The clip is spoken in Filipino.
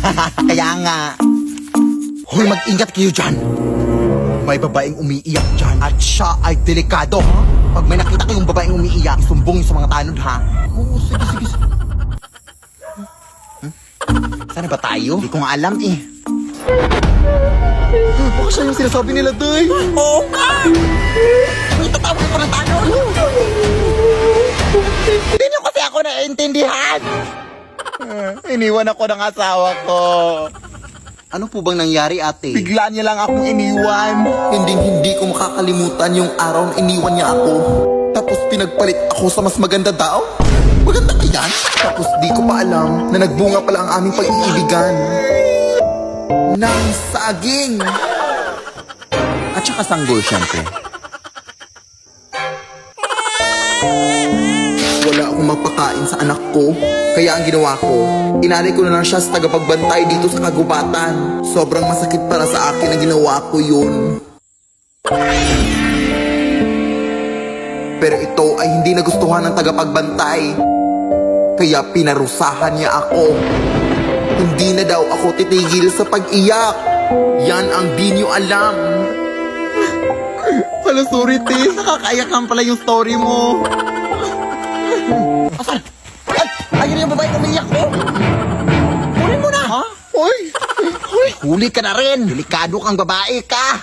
Kaya nga. Hoy, mag-ingat kayo dyan. May babaeng umiiyak dyan at siya ay delikado. Pag may nakita kayong babaeng umiiyak, isumbong sa mga tanod, ha? Oo, sige. Sana ba tayo? Hindi ko nga alam eh. Baka siya yung sinasabi nila, Day. Oo nga! Itatawag ko ng tanod. Hindi niyo kasi ako naiintindihan. Iniwan ako ng asawa ko. Ano po bang nangyari, ate? Bigla niya lang akong iniwan. Hindi ko makakalimutan yung araw na iniwan niya ako. Tapos pinagpalit ako sa mas maganda daw. Maganda ka yan? Tapos di ko pa alam na nagbunga pala ang aming pag-iibigan. Ng saging. At saka sanggol, syempre. Wala akong mapakain sa anak ko. Kaya ang ginawa ko, inalay ko na lang siya sa tagapagbantay dito sa kagubatan. Sobrang masakit para sa akin ang ginawa ko yun. Pero ito ay hindi nagustuhan ng tagapagbantay. Kaya pinarusahan niya ako. Hindi na daw ako titigil sa pag-iyak. Yan ang di niyo alam. Hala, sorry, te. Nakakaiyak naman pala yung story mo. Asan? Ayun yung babae umiiyak ko. Kunin mo na. Ha? Hoy. Huli ka na rin. Delikado kang babae ka.